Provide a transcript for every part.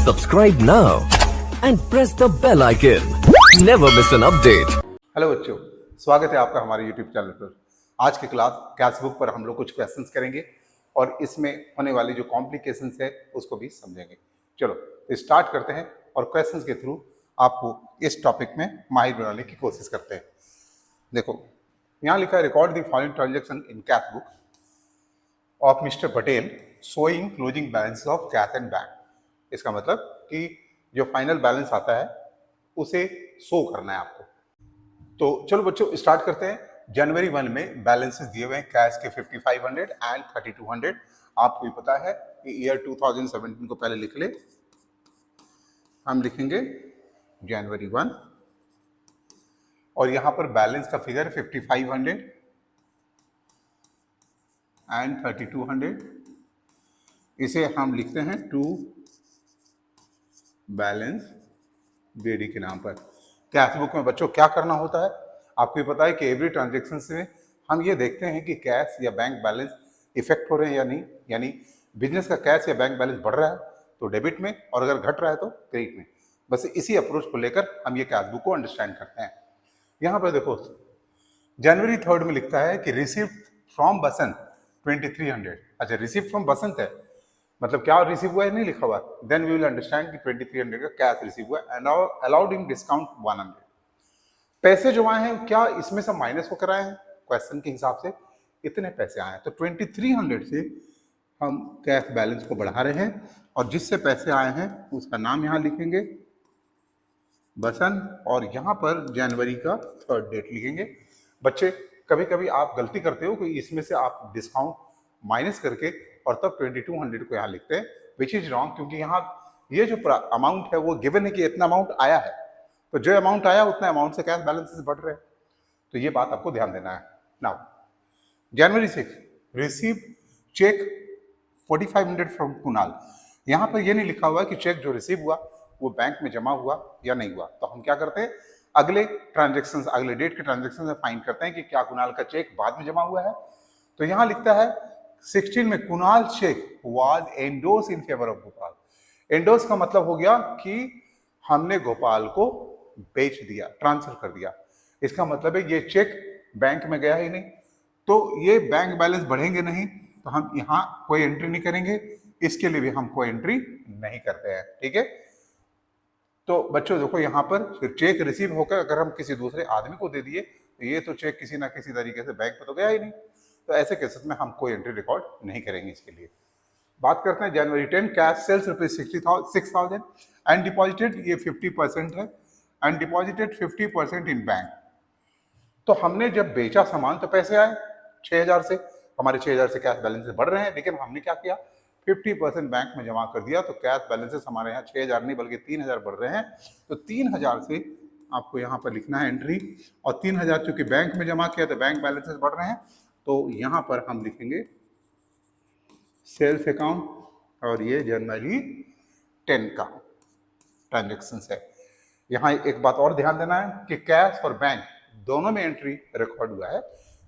Subscribe now and press the bell icon. Never miss an update. Hello बच्चों, स्वागत है आपका हमारे YouTube चैनल पर। आज की क्लास कैश बुक पर हम लोग कुछ क्वेश्चंस करेंगे और इसमें होने वाली जो कॉम्प्लिकेशंस है उसको भी समझेंगे। चलो तो स्टार्ट करते हैं और क्वेश्चंस के थ्रू आपको इस टॉपिक में माहिर बनाने की कोशिश करते हैं। देखो यहाँ लिखा है, record the following transaction in cash book of mister Patel showing closing balance of cash and bank. इसका मतलब कि जो फाइनल बैलेंस आता है उसे शो करना है आपको। तो चलो बच्चों स्टार्ट करते हैं। जनवरी 1 में बैलेंसेस दिए हुए हैं कैश के 5500 एंड 3200। आपको भी पता है कि ईयर 2017 को पहले लिख ले। हम लिखेंगे जनवरी 1 और यहां पर बैलेंस का फिगर 5500 एंड 3200। इसे हम लिखते हैं टू बैलेंस बीडी के नाम पर। कैश बुक में बच्चों क्या करना होता है आपको भी पता है कि एवरी ट्रांजेक्शन से हम ये देखते हैं कि कैश या बैंक बैलेंस इफेक्ट हो रहे हैं या नहीं, यानी बिजनेस का कैश या बैंक बैलेंस बढ़ रहा है तो डेबिट में और अगर घट रहा है तो क्रेडिट में। बस इसी अप्रोच को लेकर हम ये कैश बुक को अंडरस्टैंड करते हैं। यहाँ पर देखो जनवरी 3 में लिखता है कि रिसीव फ्रॉम बसंत 2300। अच्छा, रिसीव फ्रॉम बसंत है मतलब क्या रिसीव हुआ है नहीं लिखा हुआ। देन वी विल अंडरस्टैंड कि 2300 का कैश रिसीव हुआ एंड अलाउड इन डिस्काउंट 100। पैसे जो आए हैं क्या इसमें से माइनस होकर आए हैं? क्वेश्चन के हिसाब से इतने पैसे आए हैं तो 2300 से हम कैश बैलेंस को बढ़ा रहे हैं और जिससे पैसे आए हैं उसका नाम यहाँ लिखेंगे बसंत और यहाँ पर जनवरी का 3rd डेट लिखेंगे। बच्चे कभी कभी आप गलती करते हो कि इसमें से आप डिस्काउंट माइनस करके और तब 2200 को यहाँ लिखते हैं, विच इज रॉन्ग, क्योंकि यहाँ ये जो अमाउंट है वो गिवन है कि इतना अमाउंट आया है तो जो अमाउंट आया उतना अमाउंट से कैश बैलेंसेस बढ़ रहे हैं। तो ये बात आपको ध्यान देना है। Now January 6 receive cheque 4500 from Kunal. यहाँ पर ये नहीं लिखा हुआ कि चेक जो रिसीव हुआ वो बैंक में जमा हुआ या नहीं हुआ। तो हम क्या करते हैं अगले ट्रांजेक्शन अगले डेट के ट्रांजेक्शन से फाइंड करते हैं कि क्या कुणाल का चेक बाद में जमा हुआ है। तो यहाँ लिखता है 16 में Kunal cheque was endorse in favour of Gopal. Endorse का मतलब हो गया कि हमने गोपाल को बेच दिया, ट्रांसफर कर दिया। इसका मतलब है ये चेक बैंक में गया ही नहीं तो ये बैंक बैलेंस बढ़ेंगे नहीं तो हम यहाँ कोई एंट्री नहीं करेंगे। इसके लिए भी हम कोई एंट्री नहीं करते हैं। ठीक है, तो बच्चों देखो यहाँ पर चेक रिसीव होकर अगर हम किसी दूसरे आदमी को दे दिए तो ये तो चेक किसी ना किसी तरीके से बैंक में तो गया ही नहीं, तो ऐसे केसेस में हम कोई एंट्री रिकॉर्ड नहीं करेंगे। इसके लिए बात करते हैं जनवरी 10 कैश सेल्स ₹6,000 एंड डिपॉजिटेड, ये 50% है एंड डिपॉजिटेड 50% इन बैंक। तो हमने जब बेचा सामान तो पैसे आए 6000 से, हमारे 6000 से कैश बैलेंसेस बढ़ रहे हैं, लेकिन हमने क्या किया 50% बैंक में जमा कर दिया तो कैश बैलेंसेस हमारे यहाँ 6000 नहीं बल्कि 3000 बढ़ रहे हैं। तो 3000 से आपको यहाँ पर लिखना है एंट्री और 3000 चूंकि बैंक में जमा किया तो बैंक बैलेंसेस बढ़ रहे हैं तो यहाँ पर हम लिखेंगे सेल्स अकाउंट और ये जनवरी 10 का ट्रांजेक्शन है। यहाँ एक बात और ध्यान देना है कि कैश और बैंक दोनों में एंट्री रिकॉर्ड हुआ है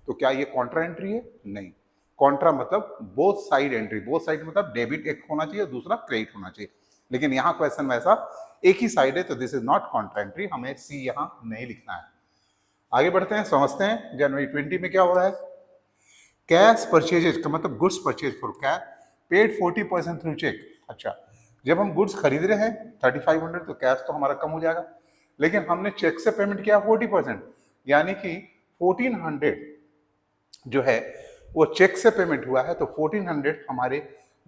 तो क्या ये कॉन्ट्रा एंट्री है? नहीं। कॉन्ट्रा मतलब both side entry, both side मतलब डेबिट एक होना चाहिए दूसरा क्रेडिट होना चाहिए, लेकिन यहाँ क्वेश्चन में ऐसा एक ही साइड है तो this is not Contra entry, हमें सी यहाँ नहीं लिखना है। आगे बढ़ते हैं, समझते हैं जनवरी 20 में क्या हो रहा है। कैश परचेजेज का मतलब goods purchase for cash paid 40% through cheque. अच्छा, जब हम गुड्स खरीद रहे हैं 3500 तो कैश तो हमारा कम हो जाएगा, लेकिन हमने चेक से पेमेंट किया 40%, यानी कि 1400 जो है वो चेक से पेमेंट हुआ है तो 1400 हमारे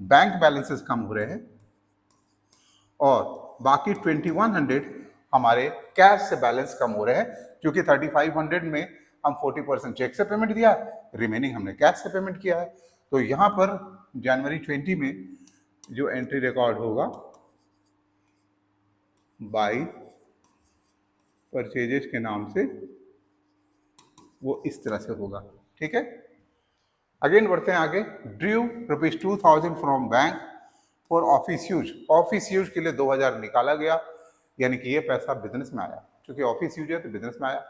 बैंक बैलेंसेस कम हो रहे हैं और बाकी 2100 हमारे कैश से बैलेंस कम हो रहे हैं, क्योंकि 3500 में हम 40% चेक से पेमेंट दिया, रिमेनिंग हमने कैश से पेमेंट किया है। तो यहाँ पर जनवरी 20 में जो एंट्री रिकॉर्ड होगा बाई परचेजेज के नाम से वो इस तरह से होगा। ठीक है, अगेन बढ़ते हैं आगे। Drew ₹2000 from bank for office use. Office use के लिए 2000 निकाला गया, यानी कि ये पैसा बिजनेस में आया, क्योंकि ऑफिस यूज है तो बिजनेस में आया।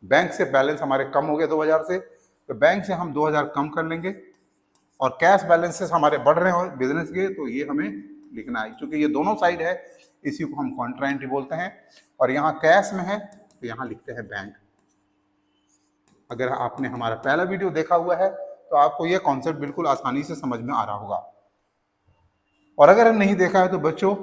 बैंक से बैलेंस हमारे कम हो गया 2000 से, तो बैंक से हम 2000 कम कर लेंगे और कैश बैलेंसेस हमारे बढ़ रहे हैं बिजनेस के, तो ये हमें लिखना है, क्योंकि ये दोनों साइड है, इसी को हम कॉन्ट्रा एंट्री बोलते हैं। और यहाँ कैश में है तो यहाँ लिखते हैं बैंक। अगर आपने हमारा पहला वीडियो देखा हुआ है तो आपको ये कॉन्सेप्ट बिल्कुल आसानी से समझ में आ रहा होगा। और अगर नहीं देखा है तो बच्चों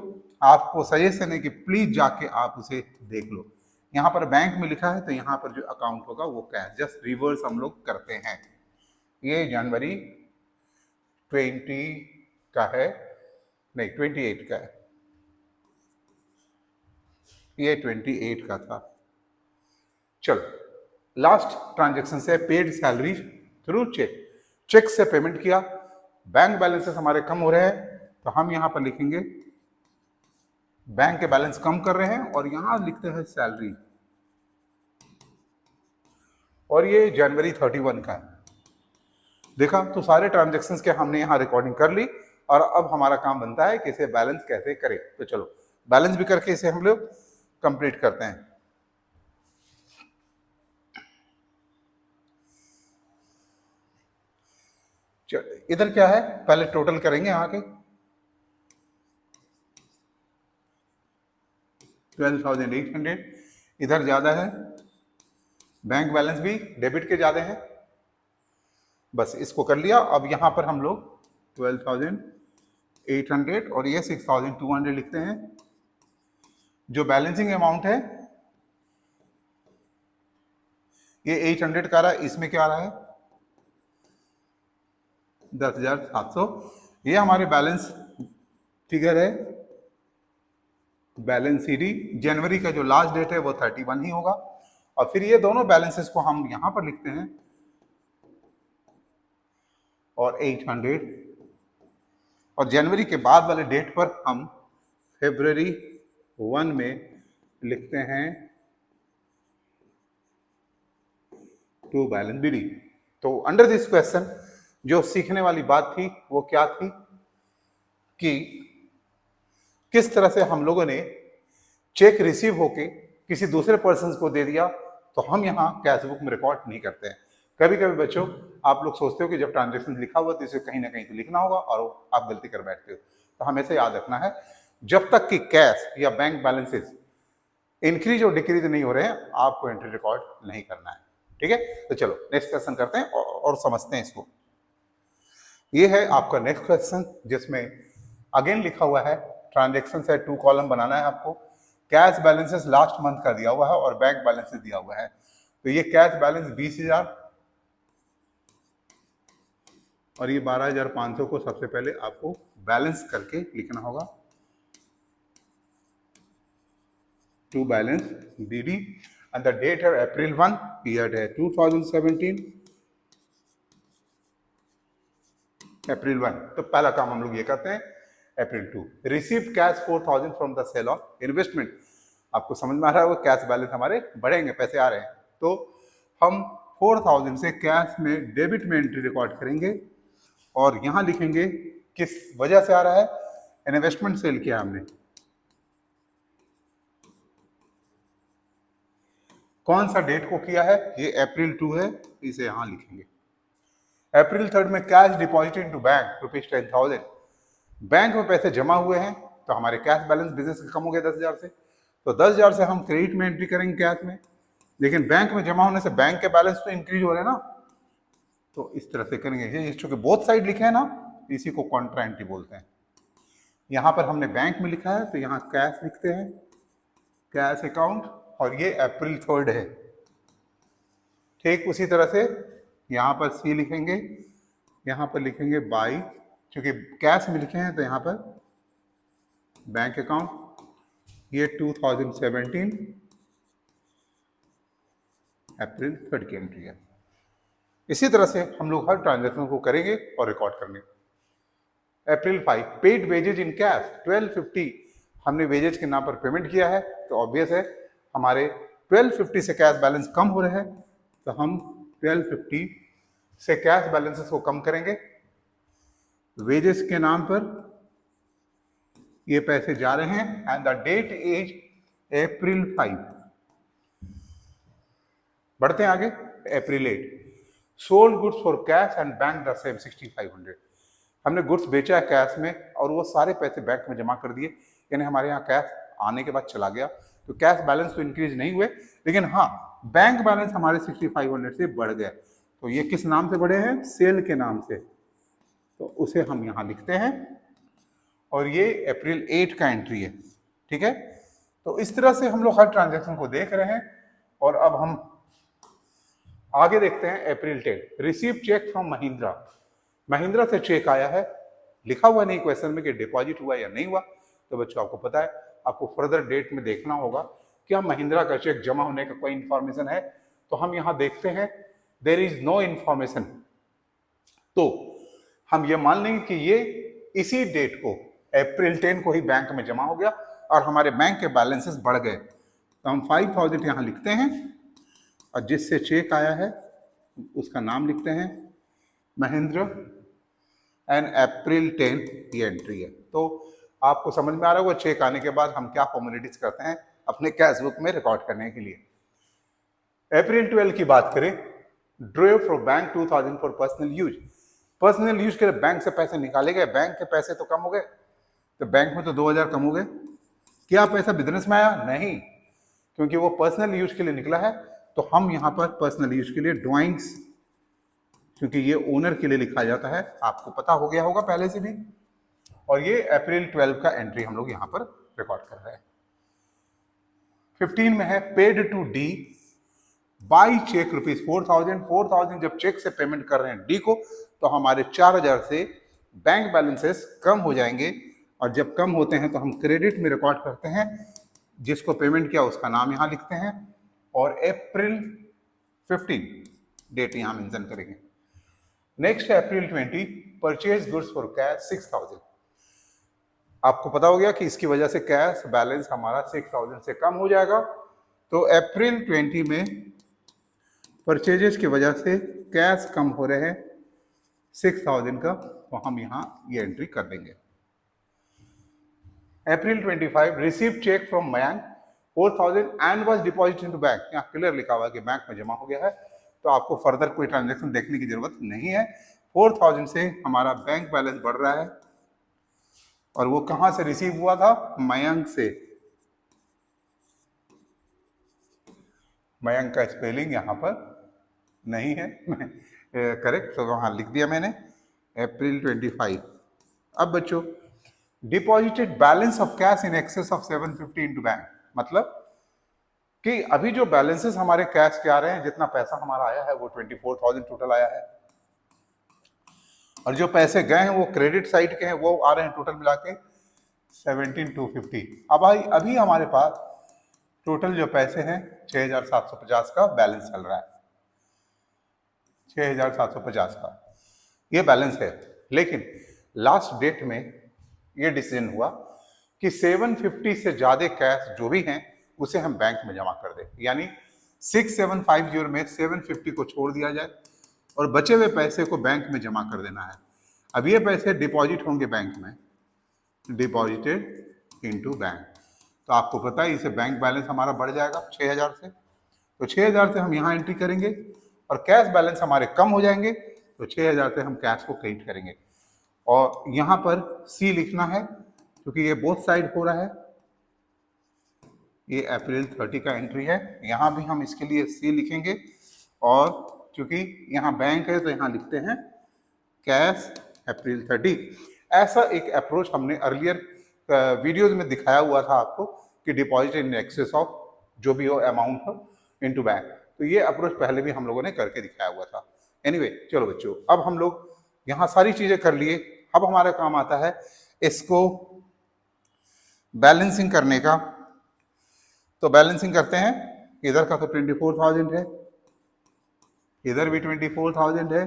आपको सजेशन है कि प्लीज जाके आप उसे देख लो। यहाँ पर बैंक में लिखा है तो यहाँ पर जो अकाउंट होगा वो कैश, जस्ट रिवर्स हम लोग करते हैं। ये जनवरी 20 का है, नहीं 28 का है, ये 28 का था। चलो लास्ट ट्रांजेक्शन से paid salary through cheque, cheque से पेमेंट किया, बैंक बैलेंसेस हमारे कम हो रहे हैं तो हम यहां पर लिखेंगे बैंक के बैलेंस कम कर रहे हैं और यहां लिखते हैं सैलरी। और ये जनवरी 31 का है। देखा, तो सारे ट्रांजेक्शन्स के हमने यहां रिकॉर्डिंग कर ली और अब हमारा काम बनता है कि इसे बैलेंस कैसे करें। तो चलो बैलेंस भी करके इसे हम लोग कंप्लीट करते हैं। इधर क्या है, पहले टोटल करेंगे यहाँ के 12,800, इधर ज्यादा है, बैंक बैलेंस भी डेबिट के ज्यादा है, बस इसको कर लिया। अब यहां पर हम लोग 12,800 और ये 6,200 लिखते हैं। जो बैलेंसिंग अमाउंट है ये 800 का रहा है, इसमें क्या आ रहा है 10,700। ये हमारे बैलेंस फिगर है, बैलेंस सीडी। जनवरी का जो लास्ट डेट है वो 31 ही होगा। और फिर ये दोनों बैलेंसेस को हम यहां पर लिखते हैं और 800। और जनवरी के बाद वाले डेट पर हम फरवरी 1 में लिखते हैं टू बैलेंस बीडी। तो अंडर दिस क्वेश्चन जो सीखने वाली बात थी वो क्या थी कि किस तरह से हम लोगों ने चेक रिसीव होके किसी दूसरे पर्सन को दे दिया तो हम यहाँ कैश बुक में रिकॉर्ड नहीं करते हैं। कभी कभी बच्चों आप लोग सोचते हो कि जब ट्रांजेक्शन लिखा हुआ तो इसे कहीं ना कहीं तो लिखना होगा और आप गलती कर बैठते हो। तो हमेशा याद रखना है, जब तक कि कैश या बैंक बैलेंसेस इंक्रीज और डिक्रीज नहीं हो रहे हैं आपको एंट्री रिकॉर्ड नहीं करना है। ठीक है, तो चलो नेक्स्ट क्वेश्चन करते हैं और समझते हैं इसको। ये है आपका नेक्स्ट क्वेश्चन जिसमें अगेन लिखा हुआ है ट्रांजेक्शन से 2 कॉलम बनाना है आपको। कैश बैलेंसेस लास्ट मंथ का दिया हुआ है और बैंक बैलेंसेस दिया हुआ है। तो ये कैश बैलेंस 20,000 और ये 12,500 को सबसे पहले आपको बैलेंस करके लिखना होगा to balance BD. And the date है अप्रैल 1, ईयर है 2017 अप्रैल 1। तो पहला काम हम लोग ये करते हैं April 2, receive cash 4,000 from the sale of investment. आपको समझ में आ रहा है वो कैश बैलेंस हमारे बढ़ेंगे, पैसे आ रहे हैं तो हम 4,000 से कैश में डेबिट में एंट्री रिकॉर्ड करेंगे और यहां लिखेंगे किस वजह से आ रहा है, इन्वेस्टमेंट सेल किया हमने, कौन सा डेट को किया है, ये अप्रैल 2 है, इसे यहां लिखेंगे। अप्रैल 3 में cash deposit into bank ₹10,000, bank में पैसे जमा हुए हैं तो हमारे कैश बैलेंस बिजनेस का कम हो गया 10,000 से, तो 10,000 से हम क्रेडिट में एंट्री करेंगे कैश में, लेकिन बैंक में जमा होने से बैंक के बैलेंस तो इंक्रीज हो रहे हैं ना, तो इस तरह से करेंगे। ये चूंकि बोथ साइड लिखे हैं ना, इसी को कॉन्ट्रा एंट्री बोलते हैं। यहां पर हमने बैंक में लिखा है तो यहाँ कैश लिखते हैं, कैश अकाउंट, और ये अप्रैल 3 है। ठीक उसी तरह से यहाँ पर सी लिखेंगे, यहाँ पर लिखेंगे बाई, क्योंकि कैश में लिखे हैं तो यहाँ पर बैंक अकाउंट, ये 2017 अप्रैल 3 की एंट्री है। इसी तरह से हम लोग हर ट्रांजेक्शन को करेंगे और रिकॉर्ड करेंगे। अप्रैल 5 पेड वेजेज इन कैश 1250, हमने वेजेज के नाम पर पेमेंट किया है तो ऑब्वियस है हमारे 1250 से कैश बैलेंस कम हो रहे हैं तो हम 1250 से कैश बैलेंसेस को कम करेंगे। वेजेस के नाम पर ये पैसे जा रहे हैं and the date is April 5। बढ़ते हैं आगे, April 8 sold goods for cash and bank the same 6,500। हमने गुड्स बेचा है कैश में और वो सारे पैसे बैंक में जमा कर दिए, यानी हमारे यहाँ कैश आने के बाद चला गया, तो कैश बैलेंस तो इंक्रीज नहीं हुए, लेकिन हाँ बैंक बैलेंस हमारे 6500 से बढ़ गए। तो ये किस नाम से बढ़े हैं? सेल के नाम से, तो उसे हम यहाँ लिखते हैं और ये अप्रैल 8 का एंट्री है। ठीक है, तो इस तरह से हम लोग हर ट्रांजैक्शन को देख रहे हैं। और अब हम आगे देखते हैं April 10, receive cheque from Mahindra. Mahindra से चेक आया है, लिखा हुआ नहीं क्वेश्चन में कि डिपॉजिट हुआ या नहीं हुआ, तो बच्चों आपको पता है, आपको फर्दर डेट में देखना होगा क्या महिंद्रा का चेक जमा होने का कोई इंफॉर्मेशन है। तो हम यहां देखते हैं देयर इज नो इंफॉर्मेशन, तो हम ये मान लेंगे कि ये इसी डेट को अप्रैल 10 को ही बैंक में जमा हो गया और हमारे बैंक के बैलेंसेस बढ़ गए। तो हम 5000 यहां लिखते हैं और जिससे चेक आया है उसका नाम लिखते हैं महिंद्रा एंड अप्रैल 10 ये एंट्री है। तो आपको समझ में आ रहा होगा चेक आने के बाद हम क्या फॉर्मेलिटीज करते हैं अपने कैश बुक में रिकॉर्ड करने के लिए। अप्रैल 12 की बात करें, draw from bank 2000 for personal use. Personal use के लिए बैंक से पैसे निकाले गए, बैंक के पैसे तो कम हो गए, तो बैंक में तो 2000 कम हो गए। क्या पैसा बिजनेस में आया? नहीं, क्योंकि वो पर्सनल यूज के लिए निकला है। तो हम यहाँ पर पर्सनल यूज के लिए ड्राइंग्स, क्योंकि ये ओनर के लिए लिखा जाता है, आपको पता हो गया होगा पहले से भी। और ये अप्रैल 12 का एंट्री हम लोग यहाँ पर रिकॉर्ड कर रहे हैं। 15 में है paid to D by cheque ₹4000। 4000 जब चेक से पेमेंट कर रहे हैं डी को, तो हमारे 4000 से बैंक बैलेंसेस कम हो जाएंगे, और जब कम होते हैं तो हम क्रेडिट में रिकॉर्ड करते हैं, जिसको पेमेंट किया उसका नाम यहाँ लिखते हैं और अप्रैल 15 डेट यहाँ मेंशन करेंगे। नेक्स्ट है अप्रैल 20, परचेज गुड्स फॉर कैश 6000। आपको पता हो गया कि इसकी वजह से कैश बैलेंस हमारा 6000 से कम हो जाएगा। तो अप्रैल 20 में परचेजेस की वजह से कैश कम हो रहे हैं 6000 का, तो हम यहाँ ये एंट्री कर देंगे। April 25, receive cheque from Mayank 4000 and was deposit into bank. यहाँ क्लियर लिखा हुआ है कि बैंक में जमा हो गया है, तो आपको फर्दर कोई ट्रांजैक्शन देखने की जरूरत नहीं है। 4000 से हमारा बैंक बैलेंस बढ़ रहा है, और वो कहां से रिसीव हुआ था? मयंक से। मयंक का स्पेलिंग यहाँ पर नहीं है करेक्ट, तो वहां लिख दिया मैंने अप्रैल 25। अब बच्चों, deposited balance of cash in excess of 750 into bank, मतलब कि अभी जो बैलेंसेस हमारे कैश के आ रहे हैं, जितना पैसा हमारा आया है वो 24,000 टोटल आया है, और जो पैसे गए हैं वो क्रेडिट साइड के हैं, वो आ रहे हैं टोटल मिला के 17,250। अब अभी हमारे पास टोटल जो पैसे हैं 6,750 का बैलेंस चल रहा है, 6,750 का ये बैलेंस है। लेकिन लास्ट डेट में ये डिसीजन हुआ कि 750 से ज्यादा कैश जो भी हैं उसे हम बैंक में जमा कर दें, यानी 6750 में 750 को छोड़ दिया जाए और बचे हुए पैसे को बैंक में जमा कर देना है। अब ये पैसे डिपॉजिट होंगे बैंक में, डिपॉजिटेड इनटू बैंक। तो आपको पता है इससे बैंक बैलेंस हमारा बढ़ जाएगा 6000 से, तो 6000 से हम यहाँ एंट्री करेंगे और कैश बैलेंस हमारे कम हो जाएंगे, तो 6000 से हम कैश को क्रेडिट करेंगे। और यहाँ पर सी लिखना है क्योंकि ये बोथ साइड हो रहा है। ये अप्रैल 30 का एंट्री है, यहाँ भी हम इसके लिए सी लिखेंगे, और क्योंकि यहाँ बैंक है तो यहाँ लिखते हैं कैश अप्रैल 30। ऐसा एक अप्रोच हमने अर्लियर वीडियोज में दिखाया हुआ था आपको कि डिपॉजिट इन एक्सेस ऑफ जो भी हो अमाउंट हो इनटू बैंक, तो ये अप्रोच पहले भी हम लोगों ने करके दिखाया हुआ था। एनीवे, चलो बच्चों, अब हम लोग यहाँ सारी चीजें कर लिए, अब हमारा काम आता है इसको बैलेंसिंग करने का। तो बैलेंसिंग करते हैं, इधर का तो 24,000 है, इधर भी 24,000 है।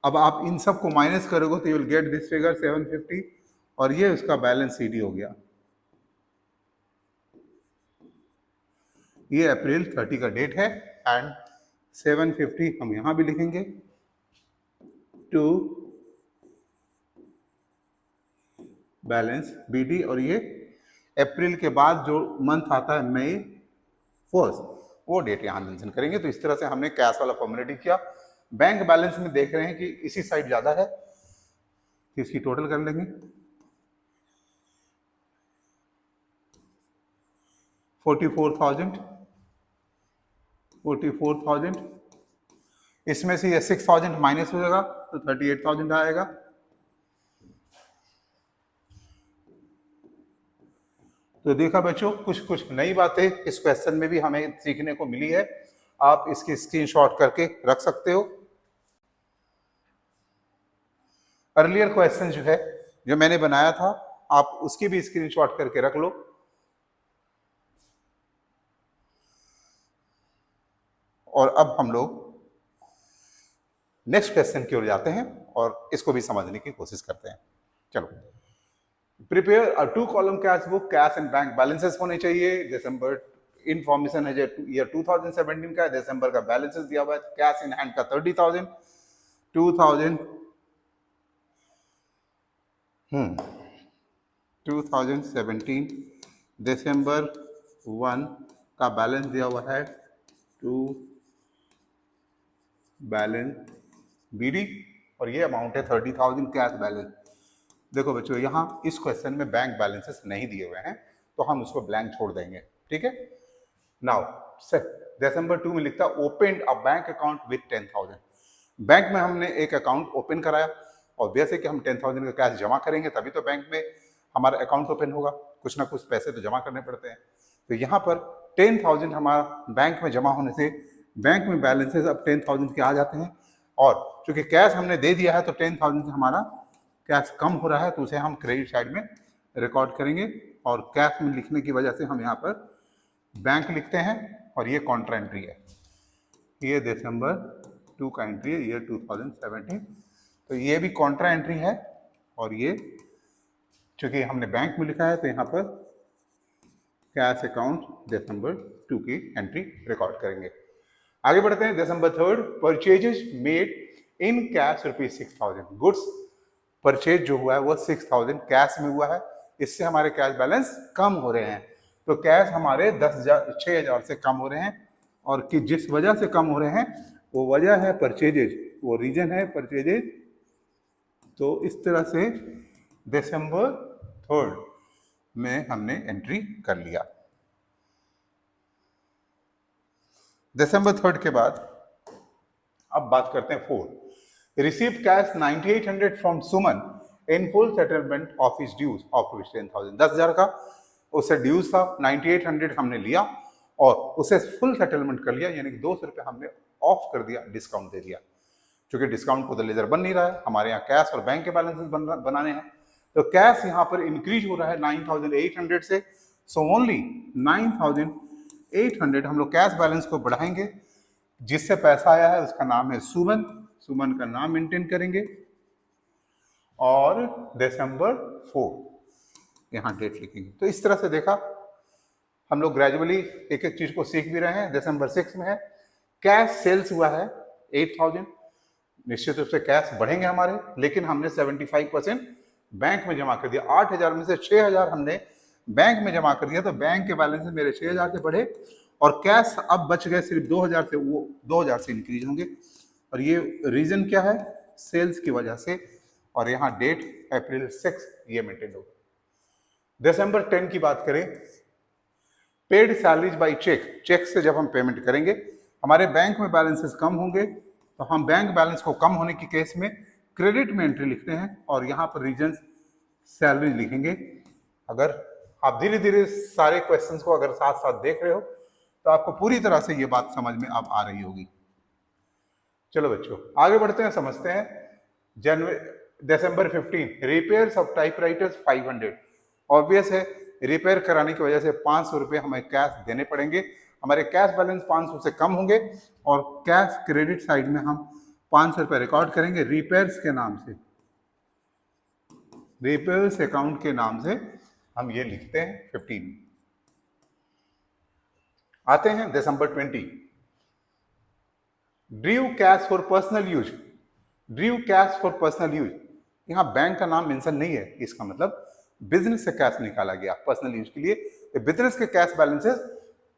अब आप इन सब को माइनस करोगे तो you will get this figure 750, और ये उसका बैलेंस सीडी हो गया। ये अप्रैल 30 का डेट है एंड 750 हम यहां भी लिखेंगे टू बैलेंस बीडी, और ये अप्रैल के बाद जो मंथ आता है मई 1, वो डेट यहां मेंशन करेंगे। तो इस तरह से हमने कैश वाला फॉर्मेलिटी किया। बैंक बैलेंस में देख रहे हैं कि इसी साइड ज्यादा है, तो इसकी टोटल कर लेंगे 44,000 इसमें से ये 6,000 माइनस हो जाएगा तो 38,000 आएगा। तो देखा बच्चों, कुछ कुछ नई बातें इस क्वेश्चन में भी हमें सीखने को मिली है। आप इसकी स्क्रीनशॉट करके रख सकते हो। अर्लियर क्वेश्चन जो है, जो मैंने बनाया था, आप उसकी भी स्क्रीनशॉट करके रख लो। और अब हम लोग नेक्स्ट क्वेश्चन की ओर जाते हैं और इसको भी समझने की कोशिश करते हैं। चलो, prepare a 2 column cash book, cash and bank balances होने चाहिए। दिसंबर इंफॉर्मेशन है जो ईयर 2017 का है, दिसंबर का बैलेंसेस दिया हुआ है। कैश इन हैंड का 30,000, 2017 दिसंबर 1 का बैलेंस दिया हुआ है, टू बैलेंस बीडी, और ये अमाउंट है 30,000 कैश बैलेंस। देखो बच्चों, यहाँ इस क्वेश्चन में बैंक बैलेंसेस नहीं दिए हुए हैं तो हम उसको ब्लैंक छोड़ देंगे, ठीक है। नाउ दिसंबर 2 में लिखता open a bank account with 10,000। Bank में हमने एक अकाउंट ओपन कराया, और वैसे कि हम 10,000 का कैश जमा करेंगे तभी तो बैंक में हमारा अकाउंट ओपन होगा, कुछ ना कुछ पैसे तो जमा करने पड़ते हैं। तो यहाँ पर 10,000 हमारा बैंक में जमा होने से बैंक में बैलेंसेस अब 10,000 के आ जाते हैं, और चूंकि कैश हमने दे दिया है तो 10,000 से हमारा कैश कम हो रहा है, तो उसे हम क्रेडिट साइड में रिकॉर्ड करेंगे। और कैश में लिखने की वजह से हम यहाँ पर बैंक लिखते हैं, और ये कॉन्ट्रा एंट्री है। ये दिसंबर 2 का एंट्री है, ईयर 2017। तो ये भी कॉन्ट्रा एंट्री है, और ये चूंकि हमने बैंक में लिखा है तो यहाँ पर कैश अकाउंट दिसंबर 2 की एंट्री रिकॉर्ड करेंगे। आगे बढ़ते हैं। दिसंबर 3, purchases made in cash ₹6,000। Goods purchase जो हुआ है वो 6,000 कैश में हुआ है, इससे हमारे कैश बैलेंस कम हो रहे हैं। तो कैश हमारे 6,000 से कम हो रहे हैं, और कि जिस वजह से कम हो रहे हैं वो वजह है परचेजेज, वो रीजन है परचेजेज। तो इस तरह से दिसंबर 3 में हमने एंट्री कर लिया। दिसंबर 3 के बाद अब बात करते हैं 4, receive cash 9,800 from Suman in full settlement of his dues of 10,000। 10,000 का उसे ड्यूज था, 9,800 हमने लिया और उसे फुल सेटलमेंट कर लिया, यानी कि 200 रुपये हमने ऑफ कर दिया, डिस्काउंट दे दिया। क्योंकि डिस्काउंट को तो लेजर बन नहीं रहा है, हमारे यहाँ कैश और बैंक के बैलेंसेस बनाने हैं। तो कैश यहाँ पर इंक्रीज हो रहा है 9,800 से, सो ओनली 9,800 हम लोग कैश बैलेंस को बढ़ाएंगे। जिससे पैसा आया है उसका नाम है सुमन, सुमन का नाम मेंटेन करेंगे, और दिसंबर 4 यहाँ डेट लिखेंगे। तो इस तरह से देखा, हम लोग ग्रेजुअली एक एक चीज को सीख भी रहे हैं। दिसंबर 6 में है कैश सेल्स हुआ है 8,000, निश्चित रूप से कैश बढ़ेंगे हमारे, लेकिन हमने 75% बैंक में जमा कर दिया। 8,000 में से 6,000 हमने बैंक में जमा कर दिया, तो बैंक के बैलेंस मेरे 6,000 से बढ़े, और कैश अब बच गए सिर्फ 2,000 से, वो 2,000 से इंक्रीज होंगे। और ये रीजन क्या है? सेल्स की वजह से। और यहाँ डेट अप्रैल 6 ये मेंटेन होगा। दिसंबर 10 की बात करें, paid salaries by cheque, cheque से जब हम पेमेंट करेंगे हमारे बैंक में बैलेंसेस कम होंगे, तो हम बैंक बैलेंस को कम होने की केस में क्रेडिट में एंट्री लिखते हैं, और यहाँ पर रीजन सैलरी लिखेंगे। अगर आप धीरे धीरे सारे क्वेश्चंस को अगर साथ साथ देख रहे हो तो आपको पूरी तरह से ये बात समझ में अब आ रही होगी। चलो बच्चों आगे बढ़ते हैं, समझते हैं। दिसंबर 15, रिपेयर्स ऑफ टाइपराइटर्स 500। ऑब्वियस है, रिपेयर कराने की वजह से 500 रुपये हमें कैश देने पड़ेंगे। हमारे कैश बैलेंस 500 से कम होंगे, और कैश क्रेडिट साइड में हम 500 रुपये रिकॉर्ड करेंगे रिपेयर्स के नाम से, रिपेयर्स अकाउंट के नाम से हम ये लिखते हैं 15। आते हैं दिसंबर 20, Drew cash for personal use, Drew cash for personal use. यहाँ बैंक का नाम मेंशन नहीं है, इसका मतलब बिजनेस से कैश निकाला गया पर्सनल यूज के लिए। तो बिजनेस के कैश बैलेंसेस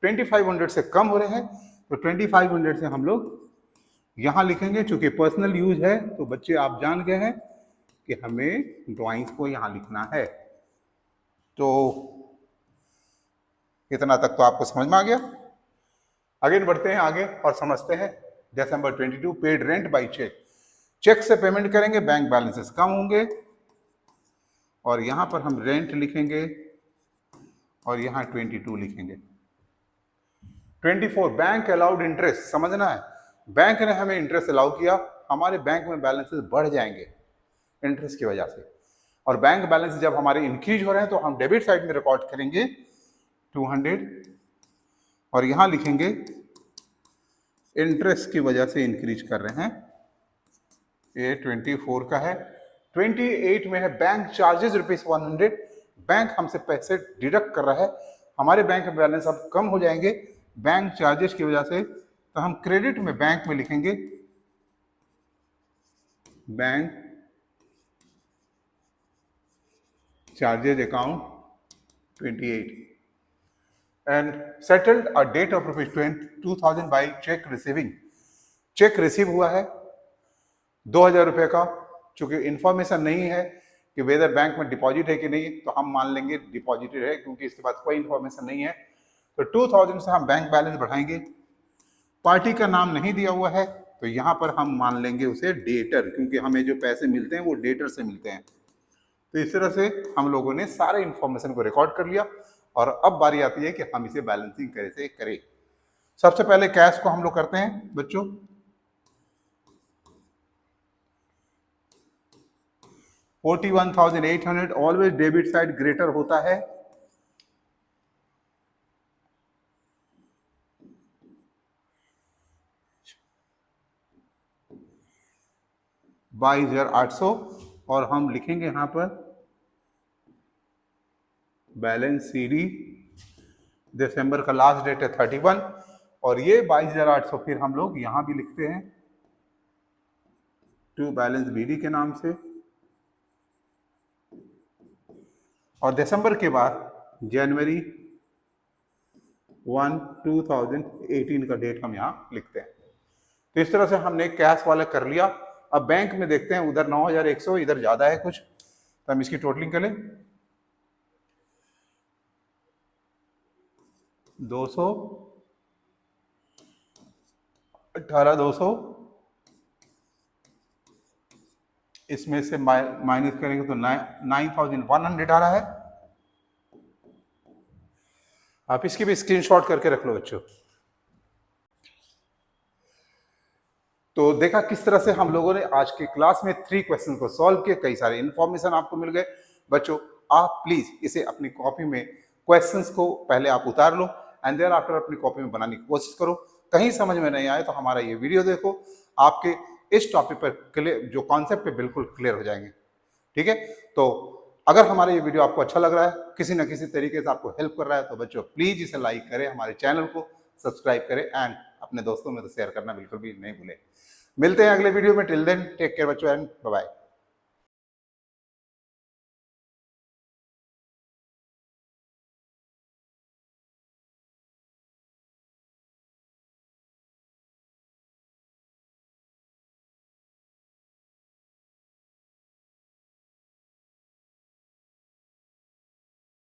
2,500 से कम हो रहे हैं, तो 2,500 से हम लोग यहाँ लिखेंगे। चूंकि पर्सनल यूज है तो बच्चे आप जान गए हैं कि हमें ड्राइंग्स को यहाँ लिखना है। तो इतना तक तो आपको समझ में आ गया। अगेन बढ़ते हैं आगे और समझते हैं December 22 paid rent by cheque. Cheque से पेमेंट करेंगे, बैंक बैलेंसेस कम होंगे और यहां पर हम रेंट लिखेंगे और यहां 22 लिखेंगे। 24 बैंक अलाउड इंटरेस्ट, समझना है बैंक ने हमें इंटरेस्ट अलाउ किया, हमारे बैंक में बैलेंसेस बढ़ जाएंगे इंटरेस्ट की वजह से। और बैंक बैलेंस जब हमारे इंक्रीज हो रहे हैं तो हम डेबिट साइड में रिकॉर्ड करेंगे 200 और यहां लिखेंगे इंटरेस्ट की वजह से इंक्रीज कर रहे हैं। ये 24 का है। 28 में है बैंक चार्जेस ₹100। बैंक हमसे पैसे डिडक्ट कर रहा है, हमारे बैंक में बैलेंस अब कम हो जाएंगे बैंक चार्जेस की वजह से, तो हम क्रेडिट में बैंक में लिखेंगे bank charges account 28 and settled a debt of ₹2000 by cheque receiving. Cheque receive हुआ है 2000 रुपए का। चूंकि इंफॉर्मेशन नहीं है कि वेदर बैंक में डिपॉजिट है कि नहीं, तो हम मान लेंगे डिपॉजिटेड है क्योंकि इसके पास कोई इंफॉर्मेशन नहीं है। तो 2000 से हम बैंक बैलेंस बढ़ाएंगे। पार्टी का नाम नहीं दिया हुआ है तो यहां पर हम मान लेंगे उसे डेटर, क्योंकि हमें जो पैसे मिलते हैं वो डेटर से मिलते हैं। तो इस तरह से हम लोगों ने सारे इंफॉर्मेशन को रिकॉर्ड कर लिया और अब बारी आती है कि हम इसे बैलेंसिंग कैसे करें। सबसे पहले कैश को हम लोग करते हैं बच्चों। 41,800 ऑलवेज डेबिट साइड ग्रेटर होता है 22,800 और हम लिखेंगे यहां पर बैलेंस सीडी। दिसंबर का लास्ट डेट है 31 और ये 22,800 फिर हम लोग यहां भी लिखते हैं टू बैलेंस बीडी के नाम से। और दिसंबर के बाद जनवरी 1, 2018 का डेट हम यहां लिखते हैं। तो इस तरह से हमने कैश वाला कर लिया। अब बैंक में देखते हैं, उधर 9,100, इधर ज्यादा है कुछ, तो हम इसकी टोटलिंग करें। 200, 18,200, इसमें से माइनस करेंगे तो 9,100 आ रहा है। आप इसकी भी स्क्रीनशॉट करके रख लो बच्चों। तो देखा किस तरह से हम लोगों ने आज की क्लास में 3 क्वेश्चन को सॉल्व किए, कई सारे इंफॉर्मेशन आपको मिल गए। बच्चों आप प्लीज इसे अपनी कॉपी में क्वेश्चंस को पहले आप उतार लो एंड देन आफ्टर अपनी कॉपी में बनाने की कोशिश करो। कहीं समझ में नहीं आए तो हमारा ये वीडियो देखो, आपके इस टॉपिक पर क्लियर जो कॉन्सेप्ट है बिल्कुल क्लियर हो जाएंगे। ठीक है, तो अगर हमारा ये वीडियो आपको अच्छा लग रहा है, किसी न किसी तरीके से आपको हेल्प कर रहा है, तो बच्चों प्लीज इसे लाइक करें, हमारे चैनल को सब्सक्राइब करें एंड अपने दोस्तों में तो शेयर करना बिल्कुल भी नहीं भूलें। मिलते हैं अगले वीडियो में। टिल देन टेक केयर बच्चों एंड बाय बाय।